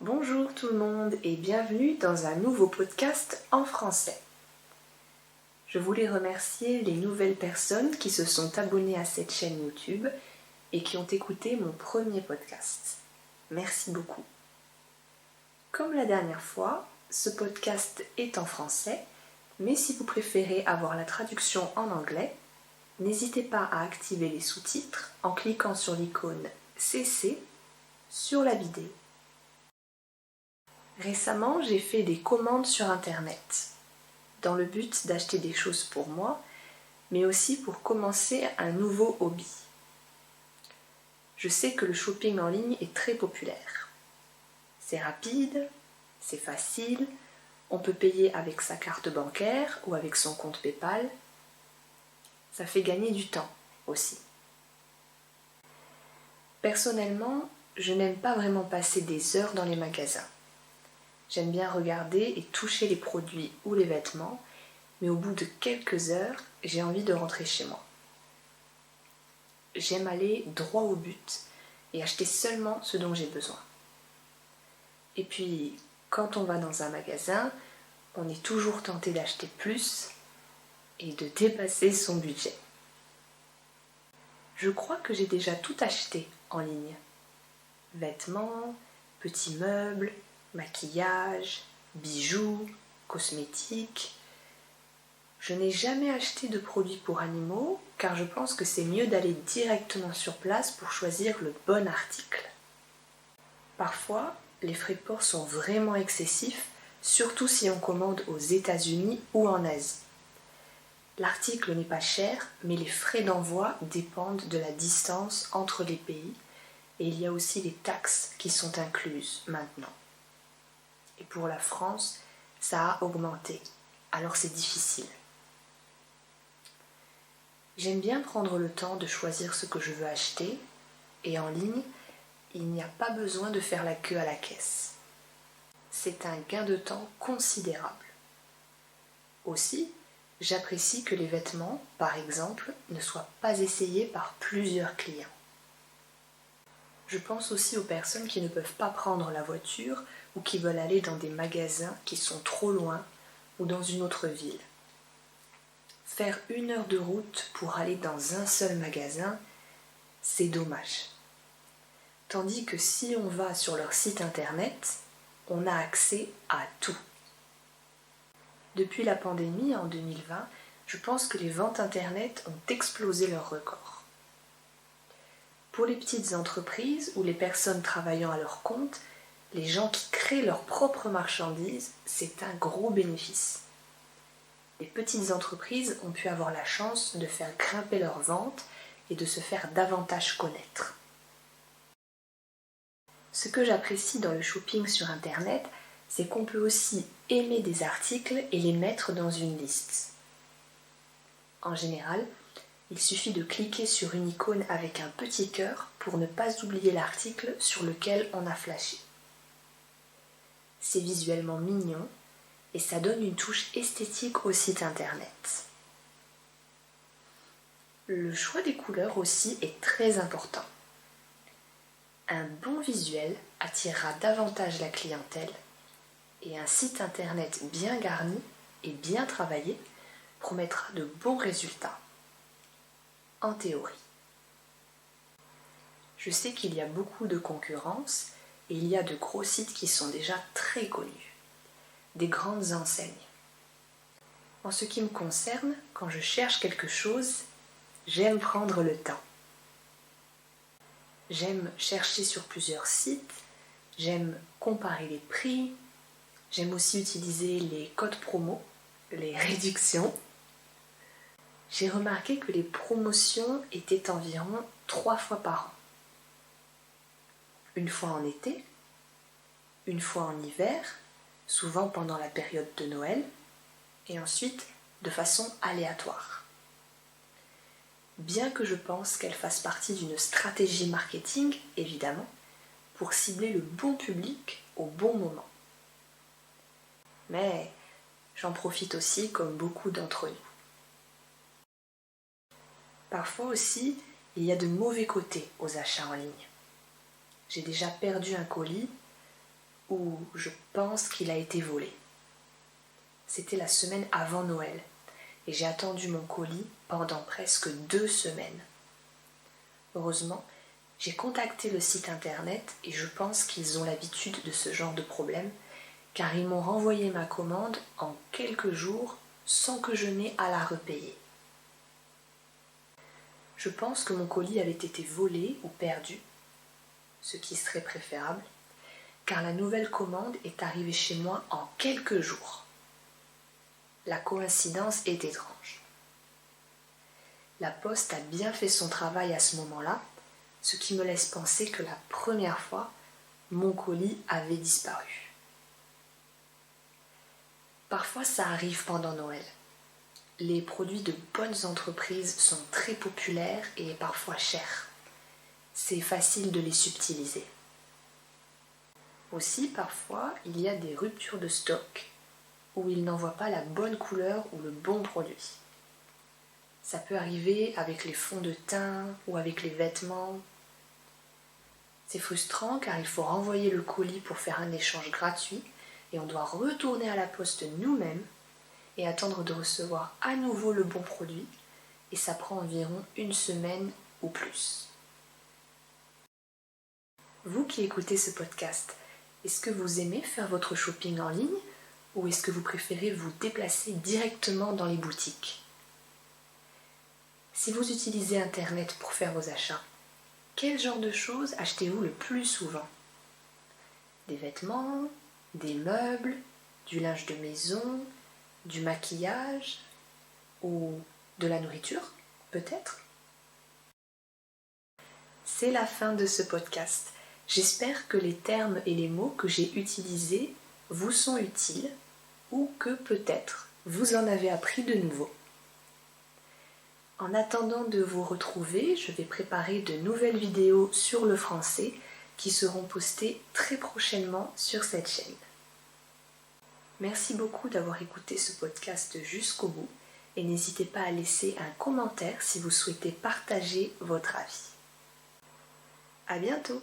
Bonjour tout le monde et bienvenue dans un nouveau podcast en français. Je voulais remercier les nouvelles personnes qui se sont abonnées à cette chaîne YouTube et qui ont écouté mon premier podcast. Merci beaucoup. Comme la dernière fois, ce podcast est en français, mais si vous préférez avoir la traduction en anglais, n'hésitez pas à activer les sous-titres en cliquant sur l'icône CC sur la vidéo. Récemment, j'ai fait des commandes sur Internet, dans le but d'acheter des choses pour moi, mais aussi pour commencer un nouveau hobby. Je sais que le shopping en ligne est très populaire. C'est rapide, c'est facile, on peut payer avec sa carte bancaire ou avec son compte PayPal. Ça fait gagner du temps aussi. Personnellement, je n'aime pas vraiment passer des heures dans les magasins. J'aime bien regarder et toucher les produits ou les vêtements, mais au bout de quelques heures, j'ai envie de rentrer chez moi. J'aime aller droit au but et acheter seulement ce dont j'ai besoin. Et puis, quand on va dans un magasin, on est toujours tenté d'acheter plus et de dépasser son budget. Je crois que j'ai déjà tout acheté en ligne. Vêtements, petits meubles, maquillage, bijoux, cosmétiques. Je n'ai jamais acheté de produits pour animaux car je pense que c'est mieux d'aller directement sur place pour choisir le bon article. Parfois, les frais de port sont vraiment excessifs, surtout si on commande aux États-Unis ou en Asie. L'article n'est pas cher, mais les frais d'envoi dépendent de la distance entre les pays et il y a aussi les taxes qui sont incluses maintenant. Et pour la France, ça a augmenté, alors c'est difficile. J'aime bien prendre le temps de choisir ce que je veux acheter et en ligne, il n'y a pas besoin de faire la queue à la caisse. C'est un gain de temps considérable. Aussi, j'apprécie que les vêtements, par exemple, ne soient pas essayés par plusieurs clients. Je pense aussi aux personnes qui ne peuvent pas prendre la voiture ou qui veulent aller dans des magasins qui sont trop loin ou dans une autre ville. Faire 1 heure de route pour aller dans un seul magasin, c'est dommage. Tandis que si on va sur leur site internet, on a accès à tout. Depuis la pandémie en 2020, je pense que les ventes internet ont explosé leur record. Pour les petites entreprises ou les personnes travaillant à leur compte, les gens qui créent leurs propres marchandises, c'est un gros bénéfice. Les petites entreprises ont pu avoir la chance de faire grimper leurs ventes et de se faire davantage connaître. Ce que j'apprécie dans le shopping sur Internet, c'est qu'on peut aussi aimer des articles et les mettre dans une liste. En général, il suffit de cliquer sur une icône avec un petit cœur pour ne pas oublier l'article sur lequel on a flashé. C'est visuellement mignon et ça donne une touche esthétique au site internet. Le choix des couleurs aussi est très important. Un bon visuel attirera davantage la clientèle et un site internet bien garni et bien travaillé promettra de bons résultats. En théorie. Je sais qu'il y a beaucoup de concurrence et il y a de gros sites qui sont déjà très connus, des grandes enseignes. En ce qui me concerne, quand je cherche quelque chose, j'aime prendre le temps. J'aime chercher sur plusieurs sites, j'aime comparer les prix, j'aime aussi utiliser les codes promo, les réductions. J'ai remarqué que les promotions étaient environ 3 fois par an. Une fois en été, une fois en hiver, souvent pendant la période de Noël, et ensuite de façon aléatoire. Bien que je pense qu'elle fasse partie d'une stratégie marketing, évidemment, pour cibler le bon public au bon moment. Mais j'en profite aussi comme beaucoup d'entre nous. Parfois aussi, il y a de mauvais côtés aux achats en ligne. J'ai déjà perdu un colis ou je pense qu'il a été volé. C'était la semaine avant Noël et j'ai attendu mon colis pendant presque 2 semaines. Heureusement, j'ai contacté le site internet et je pense qu'ils ont l'habitude de ce genre de problème car ils m'ont renvoyé ma commande en quelques jours sans que je n'aie à la repayer. Je pense que mon colis avait été volé ou perdu, ce qui serait préférable, car la nouvelle commande est arrivée chez moi en quelques jours. La coïncidence est étrange. La poste a bien fait son travail à ce moment-là, ce qui me laisse penser que la première fois, mon colis avait disparu. Parfois, ça arrive pendant Noël. Les produits de bonnes entreprises sont très populaires et parfois chers. C'est facile de les subtiliser. Aussi, parfois, il y a des ruptures de stock où ils n'envoient pas la bonne couleur ou le bon produit. Ça peut arriver avec les fonds de teint ou avec les vêtements. C'est frustrant car il faut renvoyer le colis pour faire un échange gratuit et on doit retourner à la poste nous-mêmes et attendre de recevoir à nouveau le bon produit et ça prend environ 1 semaine ou plus. Vous qui écoutez ce podcast, est-ce que vous aimez faire votre shopping en ligne ou est-ce que vous préférez vous déplacer directement dans les boutiques? Si vous utilisez Internet pour faire vos achats, quel genre de choses achetez-vous le plus souvent? Des vêtements, des meubles, du linge de maison, du maquillage ou de la nourriture, peut-être? C'est la fin de ce podcast. J'espère que les termes et les mots que j'ai utilisés vous sont utiles ou que peut-être vous en avez appris de nouveau. En attendant de vous retrouver, je vais préparer de nouvelles vidéos sur le français qui seront postées très prochainement sur cette chaîne. Merci beaucoup d'avoir écouté ce podcast jusqu'au bout et n'hésitez pas à laisser un commentaire si vous souhaitez partager votre avis. À bientôt!